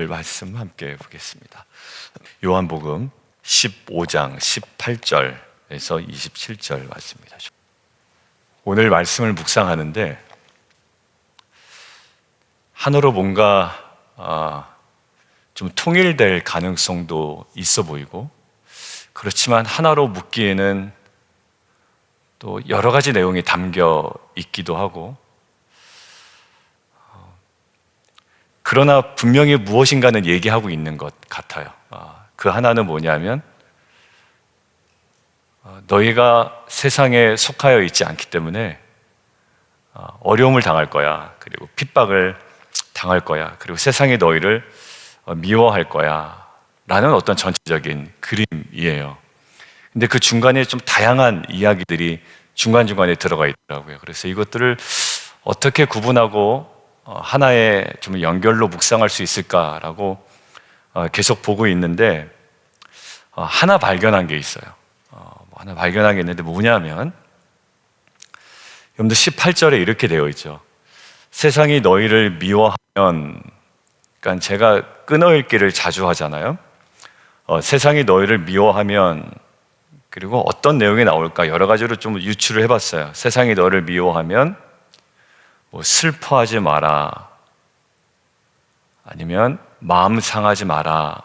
오늘 말씀 함께 보겠습니다. 요한복음 15장 18절에서 27절 말씀입니다. 오늘 말씀을 묵상하는데 하나로 뭔가 좀 통일될 가능성도 있어 보이고, 그렇지만 하나로 묻기에는 또 여러 가지 내용이 담겨 있기도 하고, 그러나 분명히 무엇인가는 얘기하고 있는 것 같아요. 그 하나는 뭐냐면 너희가 세상에 속하여 있지 않기 때문에 어려움을 당할 거야, 그리고 핍박을 당할 거야, 그리고 세상이 너희를 미워할 거야 라는 어떤 전체적인 그림이에요. 근데 그 중간에 좀 다양한 이야기들이 중간중간에 들어가 있더라고요. 그래서 이것들을 어떻게 구분하고 하나의 좀 연결로 묵상할 수 있을까라고 계속 보고 있는데 하나 발견한 게 있어요. 하나 발견한 게 있는데 뭐냐면, 여러분들 18절에 이렇게 되어 있죠. 세상이 너희를 미워하면, 그러니까 제가 끊어읽기를 자주 하잖아요. 세상이 너희를 미워하면, 그리고 어떤 내용이 나올까 여러 가지로 좀 유추를 해봤어요. 세상이 너를 미워하면 뭐 슬퍼하지 마라, 아니면 마음 상하지 마라,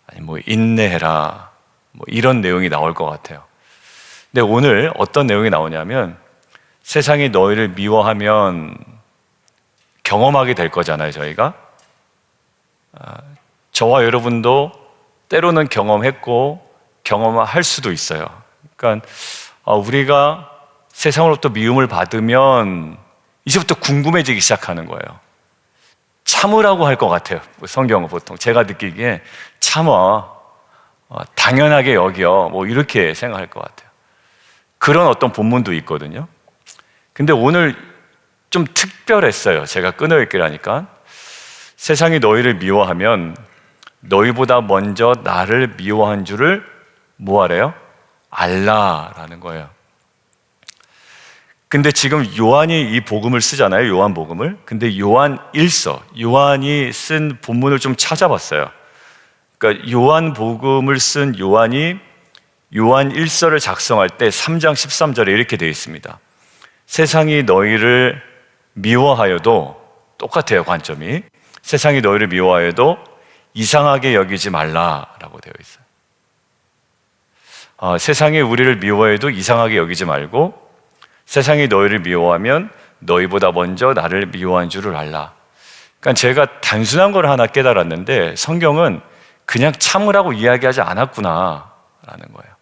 아니 뭐 인내해라, 뭐 이런 내용이 나올 것 같아요. 근데 오늘 어떤 내용이 나오냐면, 세상이 너희를 미워하면 경험하게 될 거잖아요. 저희가 저와 여러분도 때로는 경험했고 경험할 수도 있어요. 그러니까 우리가 세상으로부터 미움을 받으면 이제부터 궁금해지기 시작하는 거예요. 참으라고 할 것 같아요. 성경은 보통 제가 느끼기에 참아, 당연하게 여겨, 뭐 이렇게 생각할 것 같아요. 그런 어떤 본문도 있거든요. 근데 오늘 좀 특별했어요. 제가 끊어읽기라니까. 세상이 너희를 미워하면 너희보다 먼저 나를 미워한 줄을 뭐하래요? 알라라는 거예요. 근데 지금 요한이 이 복음을 쓰잖아요. 요한복음을. 근데 요한 1서, 요한이 쓴 본문을 좀 찾아봤어요. 그러니까 요한복음을 쓴 요한이 요한 1서를 작성할 때 3장 13절에 이렇게 되어 있습니다. 세상이 너희를 미워하여도, 똑같아요, 관점이. 세상이 너희를 미워하여도 이상하게 여기지 말라라고 되어 있어요. 세상이 우리를 미워해도 이상하게 여기지 말고, 세상이 너희를 미워하면 너희보다 먼저 나를 미워한 줄을 알라. 그러니까 제가 단순한 걸 하나 깨달았는데, 성경은 그냥 참으라고 이야기하지 않았구나 라는 거예요.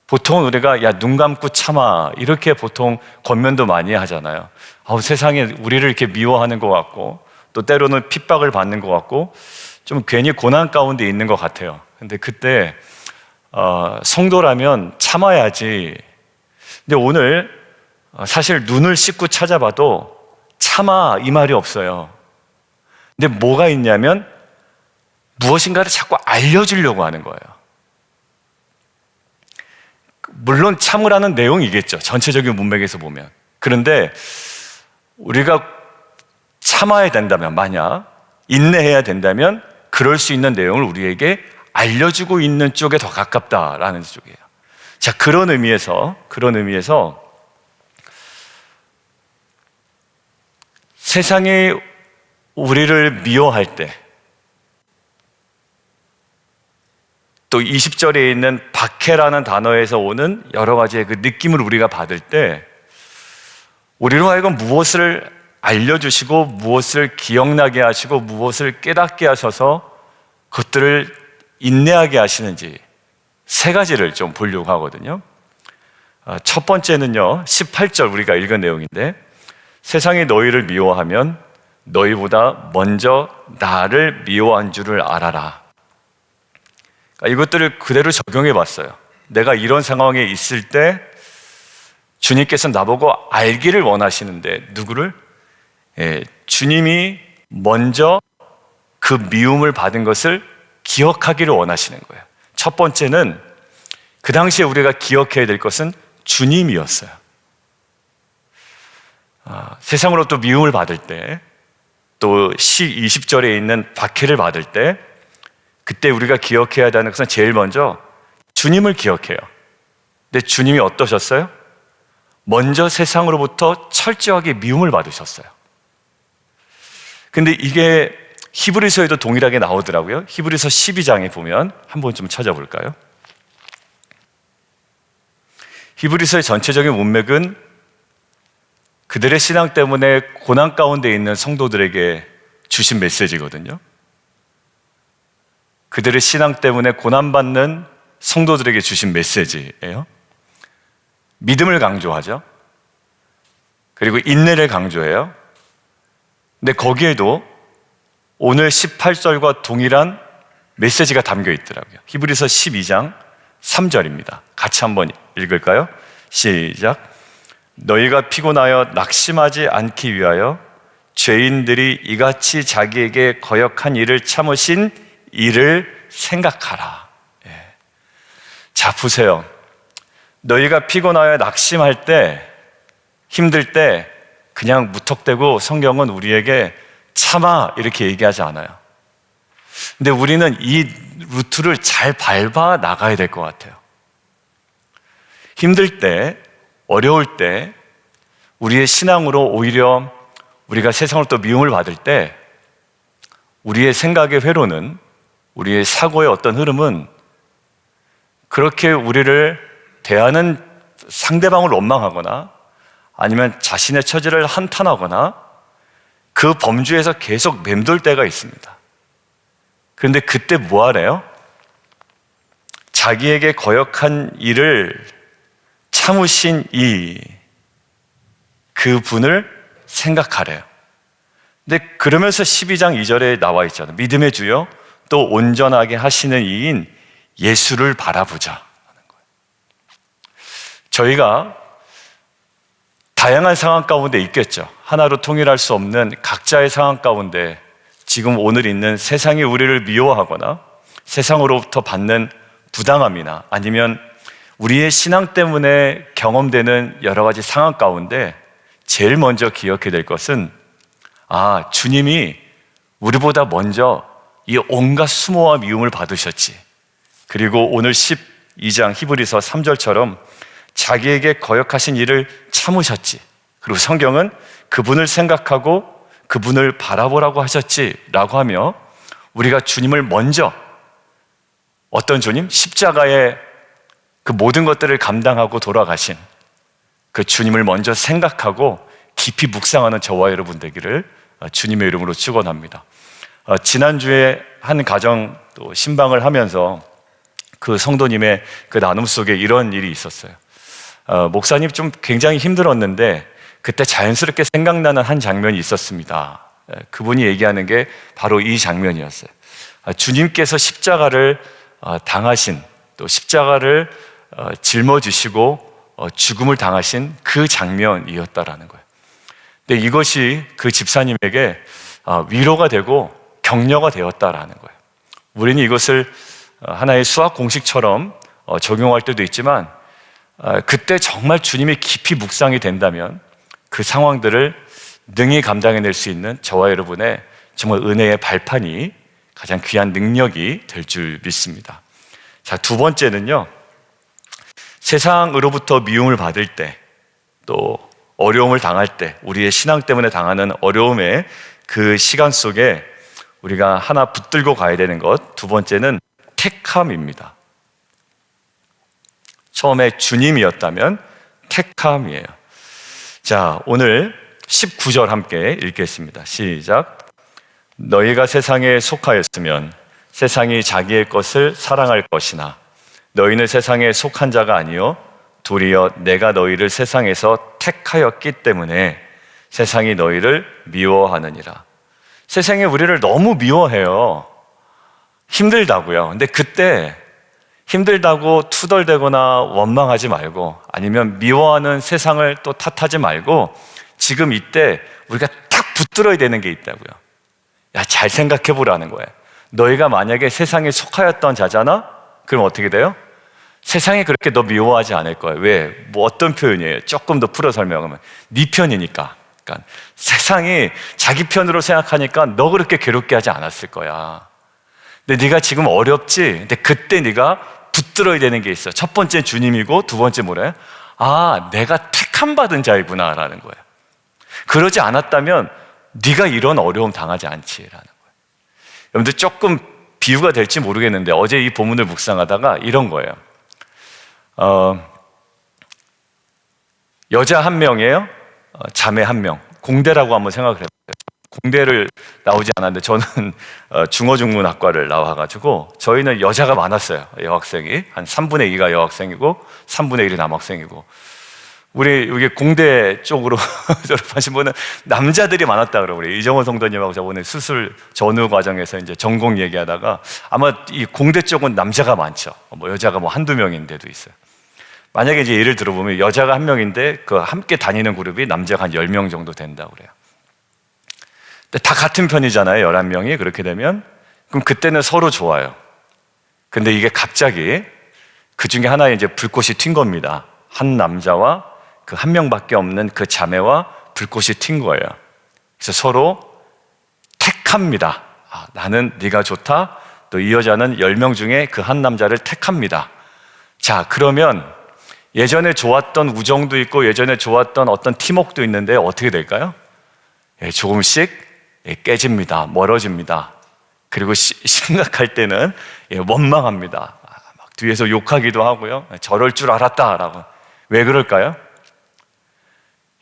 보통 우리가 야, 눈 감고 참아, 이렇게 보통 권면도 많이 하잖아요. 세상에 우리를 이렇게 미워하는 것 같고, 또 때로는 핍박을 받는 것 같고, 좀 괜히 고난 가운데 있는 것 같아요. 근데 그때 성도라면 참아야지. 근데 오늘 사실 눈을 씻고 찾아봐도 참아 이 말이 없어요. 근데 뭐가 있냐면 무엇인가를 자꾸 알려주려고 하는 거예요. 물론 참으라는 내용이겠죠, 전체적인 문맥에서 보면. 그런데 우리가 참아야 된다면, 만약 인내해야 된다면 그럴 수 있는 내용을 우리에게 알려주고 있는 쪽에 더 가깝다라는 쪽이에요. 자, 그런 의미에서 세상이 우리를 미워할 때, 또 20절에 있는 박해라는 단어에서 오는 여러 가지의 그 느낌을 우리가 받을 때, 우리로 하여금 무엇을 알려주시고 무엇을 기억나게 하시고 무엇을 깨닫게 하셔서 그것들을 인내하게 하시는지, 세 가지를 좀 보려고 하거든요. 첫 번째는요, 18절 우리가 읽은 내용인데, 세상이 너희를 미워하면 너희보다 먼저 나를 미워한 줄을 알아라. 이것들을 그대로 적용해 봤어요. 내가 이런 상황에 있을 때 주님께서 나보고 알기를 원하시는데, 누구를? 주님이 먼저 그 미움을 받은 것을 기억하기를 원하시는 거예요. 첫 번째는 그 당시에 우리가 기억해야 될 것은 주님이었어요. 세상으로부터 미움을 받을 때 또 20절에 있는 박해를 받을 때 그때 우리가 기억해야 하는 것은 제일 먼저 주님을 기억해요. 근데 주님이 어떠셨어요? 먼저 세상으로부터 철저하게 미움을 받으셨어요. 근데 이게 히브리서에도 동일하게 나오더라고요. 히브리서 12장에 보면 한번 좀 찾아볼까요? 히브리서의 전체적인 문맥은 그들의 신앙 때문에 고난 가운데 있는 성도들에게 주신 메시지거든요. 그들의 신앙 때문에 고난받는 성도들에게 주신 메시지예요. 믿음을 강조하죠. 그리고 인내를 강조해요. 근데 거기에도 오늘 18절과 동일한 메시지가 담겨 있더라고요. 히브리서 12장 3절입니다. 같이 한번 읽을까요? 시작. 너희가 피곤하여 낙심하지 않기 위하여 죄인들이 이같이 자기에게 거역한 일을 참으신 이를 생각하라. 예. 자, 보세요. 너희가 피곤하여 낙심할 때, 힘들 때 그냥 무턱대고 성경은 우리에게 참아 이렇게 얘기하지 않아요. 근데 우리는 이 루트를 잘 밟아 나가야 될 것 같아요. 힘들 때, 어려울 때, 우리의 신앙으로 오히려 우리가 세상을 또 미움을 받을 때 우리의 생각의 회로는, 우리의 사고의 어떤 흐름은 그렇게 우리를 대하는 상대방을 원망하거나 아니면 자신의 처지를 한탄하거나 그 범주에서 계속 맴돌 때가 있습니다. 그런데 그때 뭐 하래요? 자기에게 거역한 일을 참으신 그분을 생각하래요. 근데 그러면서 12장 2절에 나와 있잖아요. 믿음의 주여 또 온전하게 하시는 이인 예수를 바라보자 하는 거예요. 저희가 다양한 상황 가운데 있겠죠. 하나로 통일할 수 없는 각자의 상황 가운데 지금 오늘 있는 세상이 우리를 미워하거나 세상으로부터 받는 부당함이나 아니면 우리의 신앙 때문에 경험되는 여러 가지 상황 가운데 제일 먼저 기억해야 될 것은 주님이 우리보다 먼저 이 온갖 수모와 미움을 받으셨지. 그리고 오늘 12장 히브리서 3절처럼 자기에게 거역하신 일을 참으셨지. 그리고 성경은 그분을 생각하고 그분을 바라보라고 하셨지라고 하며 우리가 주님을 먼저 어떤 주님? 십자가의 그 모든 것들을 감당하고 돌아가신 그 주님을 먼저 생각하고 깊이 묵상하는 저와 여러분 되기를 주님의 이름으로 축원합니다. 지난주에 한 가정 또 신방을 하면서 그 성도님의 그 나눔 속에 이런 일이 있었어요. 목사님 좀 굉장히 힘들었는데 그때 자연스럽게 생각나는 한 장면이 있었습니다. 그분이 얘기하는 게 바로 이 장면이었어요. 주님께서 십자가를 당하신, 또 십자가를 짊어지시고 죽음을 당하신 그 장면이었다라는 거예요. 근데 이것이 그 집사님에게 위로가 되고 격려가 되었다라는 거예요. 우리는 이것을 하나의 수학 공식처럼 적용할 때도 있지만 그때 정말 주님이 깊이 묵상이 된다면 그 상황들을 능히 감당해낼 수 있는 저와 여러분의 정말 은혜의 발판이 가장 귀한 능력이 될 줄 믿습니다. 자, 두 번째는요, 세상으로부터 미움을 받을 때, 또 어려움을 당할 때, 우리의 신앙 때문에 당하는 어려움의 그 시간 속에 우리가 하나 붙들고 가야 되는 것, 두 번째는 택함입니다. 처음에 주님이었다면 택함이에요. 자, 오늘 19절 함께 읽겠습니다. 시작. 너희가 세상에 속하였으면 세상이 자기의 것을 사랑할 것이나 너희는 세상에 속한 자가 아니요 도리어 내가 너희를 세상에서 택하였기 때문에 세상이 너희를 미워하느니라. 세상이 우리를 너무 미워해요. 힘들다고요. 근데 그때 힘들다고 투덜대거나 원망하지 말고 아니면 미워하는 세상을 또 탓하지 말고 지금 이때 우리가 딱 붙들어야 되는 게 있다고요. 야, 잘 생각해 보라는 거예요. 너희가 만약에 세상에 속하였던 자잖아? 그럼 어떻게 돼요? 세상이 그렇게 너 미워하지 않을 거예요. 왜? 뭐 어떤 표현이에요? 조금 더 풀어 설명하면 네 편이니까. 그러니까 세상이 자기 편으로 생각하니까 너 그렇게 괴롭게 하지 않았을 거야. 근데 네가 지금 어렵지? 근데 그때 네가 붙들어야 되는 게 있어. 첫 번째 주님이고 두 번째 뭐래? 아, 내가 택함 받은 자이구나 라는 거예요. 그러지 않았다면 네가 이런 어려움 당하지 않지라는 거예요. 여러분들 조금 비유가 될지 모르겠는데 어제 이 본문을 묵상하다가 이런 거예요. 여자 한 명이에요. 자매 한 명. 공대라고 한번 생각을 해봐요. 공대를 나오지 않았는데 저는 중어중문학과를 나와가지고 저희는 여자가 많았어요. 여학생이 한 3분의 2가 여학생이고 3분의 1이 남학생이고, 우리 여기 공대 쪽으로 졸업하신 분은 남자들이 많았다 그러고, 우리 이정원 성도님하고 저번에 수술 전후 과정에서 이제 전공 얘기하다가 아마 이 공대 쪽은 남자가 많죠. 뭐 여자가 뭐 한두 명인데도 있어요. 만약에 이제 예를 들어보면 여자가 한 명인데 그 함께 다니는 그룹이 남자가 한 10명 정도 된다고 그래요. 근데 다 같은 편이잖아요, 11명이. 그렇게 되면 그럼 그때는 서로 좋아요. 근데 이게 갑자기 그 중에 하나에 이제 불꽃이 튄 겁니다. 한 남자와 그 한 명밖에 없는 그 자매와 불꽃이 튄 거예요. 그래서 서로 택합니다. 아, 나는 네가 좋다. 또 이 여자는 10명 중에 그 한 남자를 택합니다. 자, 그러면 예전에 좋았던 우정도 있고 예전에 좋았던 어떤 팀워크도 있는데 어떻게 될까요? 조금씩 깨집니다. 멀어집니다. 그리고 심각할 때는 원망합니다. 막 뒤에서 욕하기도 하고요. 저럴 줄 알았다라고. 왜 그럴까요?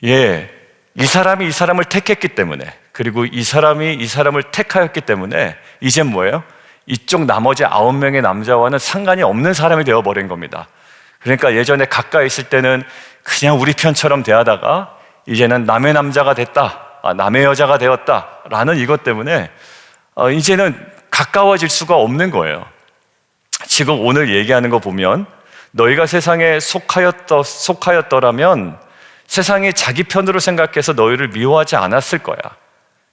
이 사람이 이 사람을 택했기 때문에, 그리고 이 사람이 이 사람을 택하였기 때문에 이제 뭐예요? 이쪽 나머지 9명의 남자와는 상관이 없는 사람이 되어버린 겁니다. 그러니까 예전에 가까이 있을 때는 그냥 우리 편처럼 대하다가 이제는 남의 남자가 됐다, 남의 여자가 되었다 라는 이것 때문에 이제는 가까워질 수가 없는 거예요. 지금 오늘 얘기하는 거 보면 너희가 세상에 속하였더라면 세상이 자기 편으로 생각해서 너희를 미워하지 않았을 거야.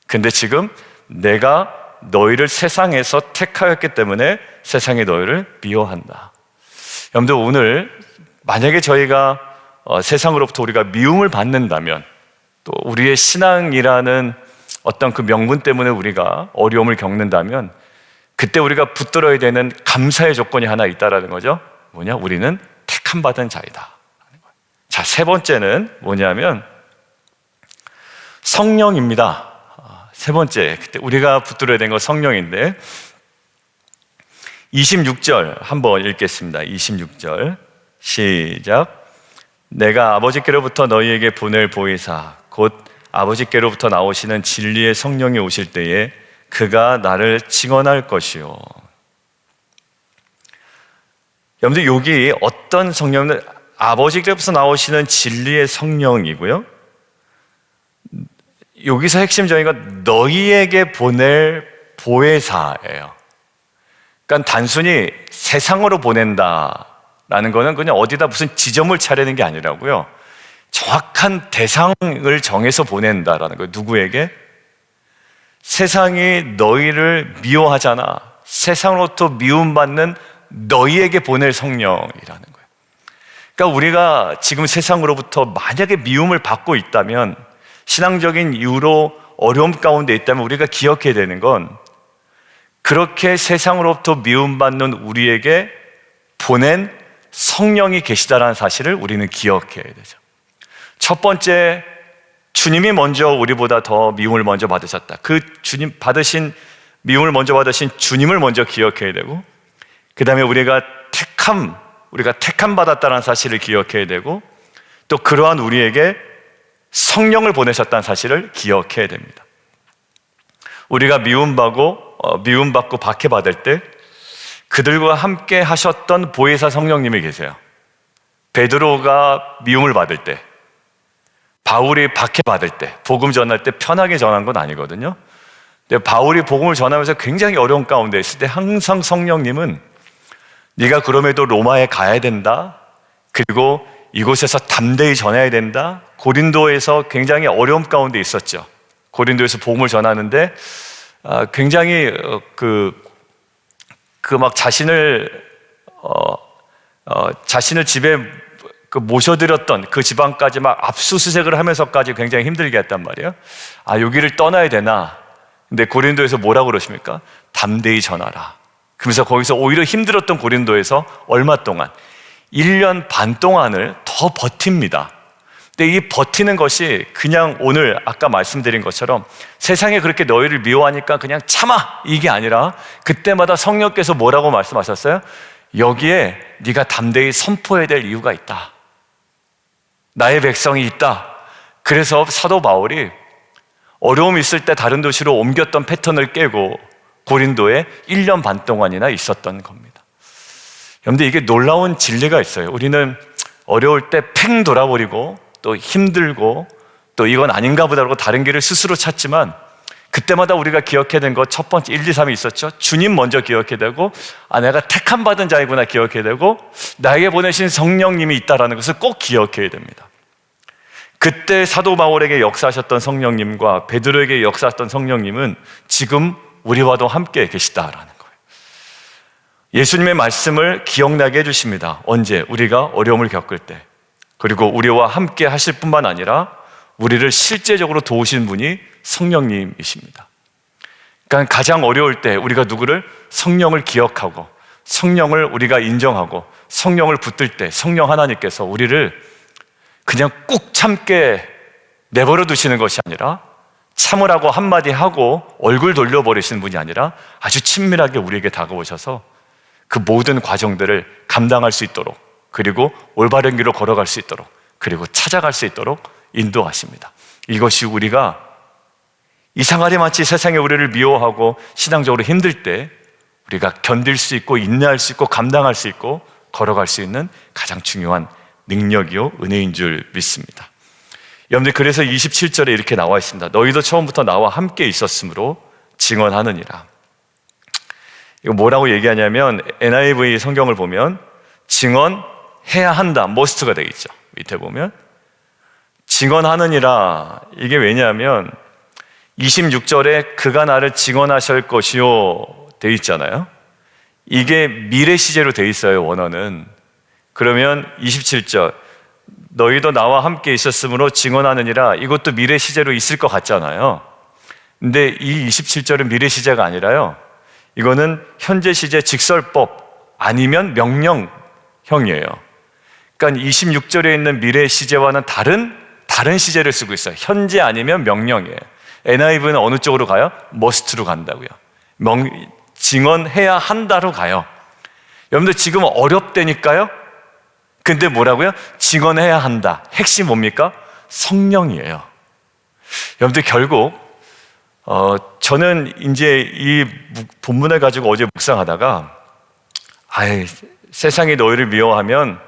근데 지금 내가 너희를 세상에서 택하였기 때문에 세상이 너희를 미워한다. 여러분들, 오늘 만약에 저희가 세상으로부터 우리가 미움을 받는다면, 또 우리의 신앙이라는 어떤 그 명분 때문에 우리가 어려움을 겪는다면, 그때 우리가 붙들어야 되는 감사의 조건이 하나 있다라는 거죠. 뭐냐? 우리는 택함 받은 자이다. 자, 세 번째는 뭐냐면 성령입니다. 세 번째, 그때 우리가 붙들어야 되는 건 성령인데, 26절 한번 읽겠습니다. 26절 시작. 내가 아버지께로부터 너희에게 보낼 보혜사 곧 아버지께로부터 나오시는 진리의 성령이 오실 때에 그가 나를 증언할 것이요. 여러분들, 여기 어떤 성령은 아버지께로부터 나오시는 진리의 성령이고요, 여기서 핵심 정의가 너희에게 보낼 보혜사예요. 그러니까 단순히 세상으로 보낸다라는 거는 그냥 어디다 무슨 지점을 차리는 게 아니라고요, 정확한 대상을 정해서 보낸다라는 거예요. 누구에게? 세상이 너희를 미워하잖아. 세상으로부터 미움받는 너희에게 보낼 성령이라는 거예요. 그러니까 우리가 지금 세상으로부터 만약에 미움을 받고 있다면, 신앙적인 이유로 어려움 가운데 있다면 우리가 기억해야 되는 건, 그렇게 세상으로부터 미움받는 우리에게 보낸 성령이 계시다라는 사실을 우리는 기억해야 되죠. 첫 번째, 주님이 먼저 우리보다 더 미움을 먼저 받으셨다. 그 주님 받으신 미움을 먼저 받으신 주님을 먼저 기억해야 되고, 그 다음에 우리가 택함 받았다는 사실을 기억해야 되고, 또 그러한 우리에게 성령을 보내셨다는 사실을 기억해야 됩니다. 우리가 미움받고 박해받을 때 그들과 함께 하셨던 보혜사 성령님이 계세요. 베드로가 미움을 받을 때, 바울이 박해받을 때, 복음 전할 때 편하게 전한 건 아니거든요. 근데 바울이 복음을 전하면서 굉장히 어려운 가운데 있을 때 항상 성령님은 네가 그럼에도 로마에 가야 된다, 그리고 이곳에서 담대히 전해야 된다. 고린도에서 굉장히 어려움 가운데 있었죠. 고린도에서 복음을 전하는데 굉장히 막 자신을 집에 그 모셔드렸던 그 지방까지 막 압수수색을 하면서까지 굉장히 힘들게 했단 말이에요. 아, 여기를 떠나야 되나? 근데 고린도에서 뭐라고 그러십니까? 담대히 전하라. 그러면서 거기서 오히려 힘들었던 고린도에서 얼마 동안? 1년 반 동안을 더 버팁니다. 근데 이 버티는 것이 그냥 오늘 아까 말씀드린 것처럼 세상에 그렇게 너희를 미워하니까 그냥 참아, 이게 아니라 그때마다 성령께서 뭐라고 말씀하셨어요? 여기에 네가 담대히 선포해야 될 이유가 있다. 나의 백성이 있다. 그래서 사도 바울이 어려움이 있을 때 다른 도시로 옮겼던 패턴을 깨고 고린도에 1년 반 동안이나 있었던 겁니다. 여러분들, 이게 놀라운 진리가 있어요. 우리는 어려울 때 팽 돌아버리고 또 힘들고 또 이건 아닌가 보다라고 다른 길을 스스로 찾지만 그때마다 우리가 기억해야 되는 것 첫 번째 1, 2, 3이 있었죠. 주님 먼저 기억해야 되고, 아, 내가 택함 받은 자이구나 기억해야 되고, 나에게 보내신 성령님이 있다라는 것을 꼭 기억해야 됩니다. 그때 사도 바울에게 역사하셨던 성령님과 베드로에게 역사하셨던 성령님은 지금 우리와도 함께 계시다라는 거예요. 예수님의 말씀을 기억나게 해주십니다. 언제? 우리가 어려움을 겪을 때. 그리고 우리와 함께 하실 뿐만 아니라 우리를 실제적으로 도우신 분이 성령님이십니다. 그러니까 가장 어려울 때 우리가 누구를? 성령을 기억하고 성령을 우리가 인정하고 성령을 붙들 때 성령 하나님께서 우리를 그냥 꾹 참게 내버려 두시는 것이 아니라 참으라고 한마디 하고 얼굴 돌려버리시는 분이 아니라 아주 친밀하게 우리에게 다가오셔서 그 모든 과정들을 감당할 수 있도록, 그리고 올바른 길로 걸어갈 수 있도록, 그리고 찾아갈 수 있도록 인도하십니다. 이것이 우리가 이상하리 마치 세상에 우리를 미워하고 신앙적으로 힘들 때 우리가 견딜 수 있고 인내할 수 있고 감당할 수 있고 걸어갈 수 있는 가장 중요한 능력이요 은혜인 줄 믿습니다. 여러분들, 그래서 27절에 이렇게 나와 있습니다. 너희도 처음부터 나와 함께 있었으므로 증언하느니라. 이거 뭐라고 얘기하냐면 NIV 성경을 보면 증언해야 한다, must가 되어 있죠. 밑에 보면 증언하느니라. 이게 왜냐하면 26절에 그가 나를 증언하실 것이요 되어 있잖아요. 이게 미래 시제로 되어 있어요, 원어는. 그러면 27절 너희도 나와 함께 있었으므로 증언하느니라, 이것도 미래 시제로 있을 것 같잖아요. 근데 이 27절은 미래 시제가 아니라요, 이거는 현재 시제 직설법 아니면 명령형이에요. 그러니까 26절에 있는 미래 시제와는 다른 시제를 쓰고 있어요. 현재 아니면 명령이에요. NIV는 어느 쪽으로 가요? must로 간다고요. 증언해야 한다로 가요. 여러분들, 지금 어렵다니까요? 근데 뭐라고요? 증언해야 한다. 핵심 뭡니까? 성령이에요. 여러분들, 결국 저는 이제 이 본문을 가지고 어제 묵상하다가 세상이 너희를 미워하면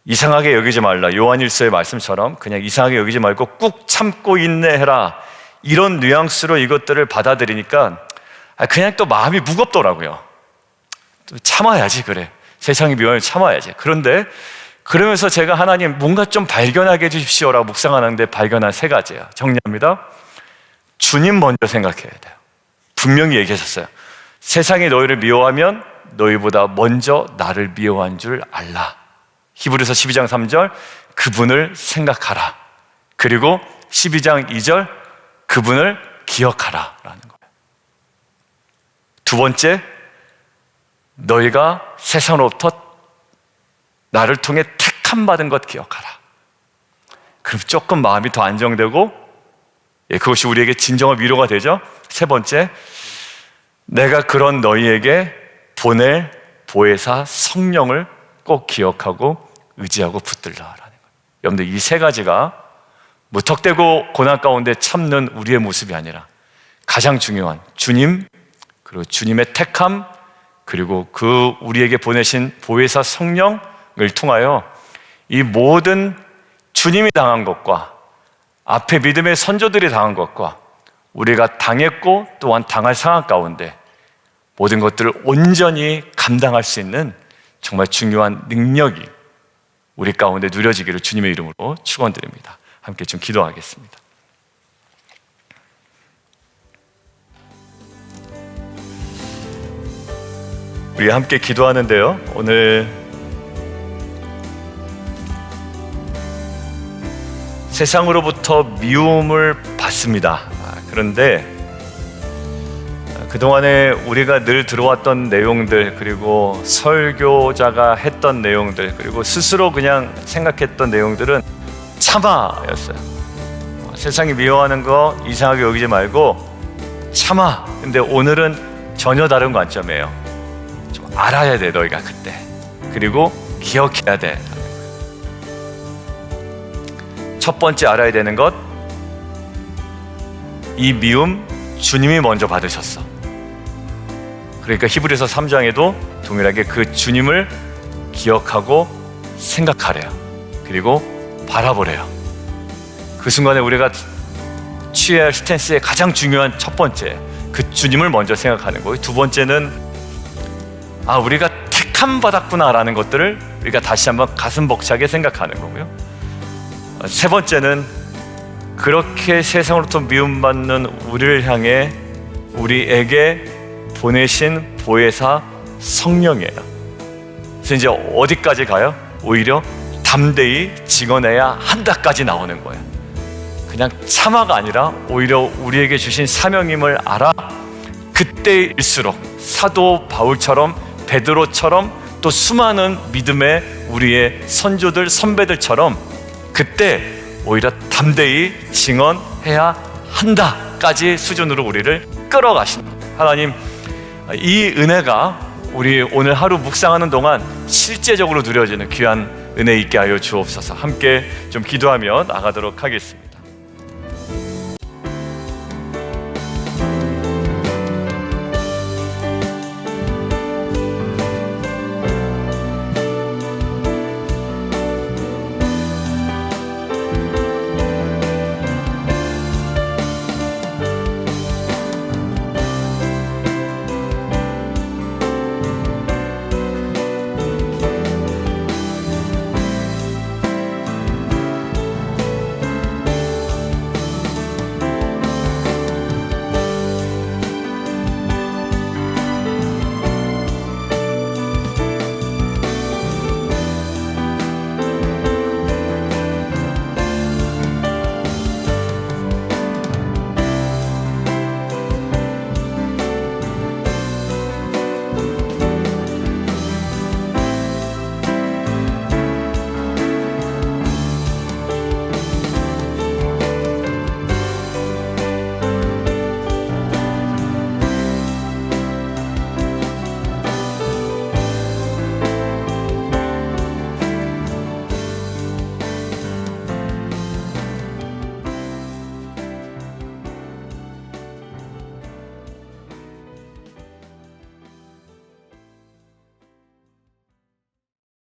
이상하게 여기지 말라. 요한일서의 말씀처럼 그냥 이상하게 여기지 말고 꾹 참고 인내해라. 이런 뉘앙스로 이것들을 받아들이니까 그냥 또 마음이 무겁더라고요. 또 참아야지, 그래. 세상이 미워하면 참아야지. 그런데 그러면서 제가 하나님 뭔가 좀 발견하게 해주십시오라고 묵상하는데 발견한 3가지예요. 정리합니다. 주님 먼저 생각해야 돼요. 분명히 얘기하셨어요. 세상이 너희를 미워하면 너희보다 먼저 나를 미워한 줄 알라. 히브리서 12장 3절 그분을 생각하라. 그리고 12장 2절 그분을 기억하라 라는 거예요. 두 번째, 너희가 세상으로부터 나를 통해 택함 받은 것 기억하라. 그럼 조금 마음이 더 안정되고, 그것이 우리에게 진정한 위로가 되죠. 세 번째, 내가 그런 너희에게 보낼 보혜사 성령을 꼭 기억하고 의지하고 붙들라라는 거예요. 여러분들, 이 3가지가 무턱대고 고난 가운데 참는 우리의 모습이 아니라 가장 중요한 주님, 그리고 주님의 택함, 그리고 그 우리에게 보내신 보혜사 성령을 통하여 이 모든 주님이 당한 것과 앞에 믿음의 선조들이 당한 것과 우리가 당했고 또한 당할 상황 가운데 모든 것들을 온전히 감당할 수 있는 정말 중요한 능력이 우리 가운데 누려지기를 주님의 이름으로 축원드립니다. 함께 좀 기도하겠습니다. 우리 함께 기도하는데요, 오늘 세상으로부터 미움을 받습니다. 그런데 그동안에 우리가 늘 들어왔던 내용들, 그리고 설교자가 했던 내용들, 그리고 스스로 그냥 생각했던 내용들은 참아였어요. 세상이 미워하는 거 이상하게 여기지 말고 참아. 근데 오늘은 전혀 다른 관점이에요. 좀 알아야 돼, 너희가 그때. 그리고 기억해야 돼. 첫 번째 알아야 되는 것, 이 미움 주님이 먼저 받으셨어. 그러니까 히브리서 3장에도 동일하게 그 주님을 기억하고 생각하래요. 그리고 바라보래요. 그 순간에 우리가 취해야 할 스탠스의 가장 중요한 첫 번째, 그 주님을 먼저 생각하는 거예요. 두 번째는 우리가 택함 받았구나라는 것들을 우리가 다시 한번 가슴 벅차게 생각하는 거고요. 세 번째는 그렇게 세상으로부터 미움받는 우리를 향해 우리에게 보내신 보혜사 성령이에요. 그래서 이제 어디까지 가요? 오히려 담대히 증언해야 한다까지 나오는 거예요. 그냥 참아가 아니라 오히려 우리에게 주신 사명임을 알아 그때일수록 사도 바울처럼, 베드로처럼, 또 수많은 믿음의 우리의 선조들, 선배들처럼 그때 오히려 담대히 증언해야 한다까지 수준으로 우리를 끌어가신다. 하나님, 이 은혜가 우리 오늘 하루 묵상하는 동안 실제적으로 누려지는 귀한 은혜 있게 하여 주옵소서. 함께 좀 기도하며 나가도록 하겠습니다.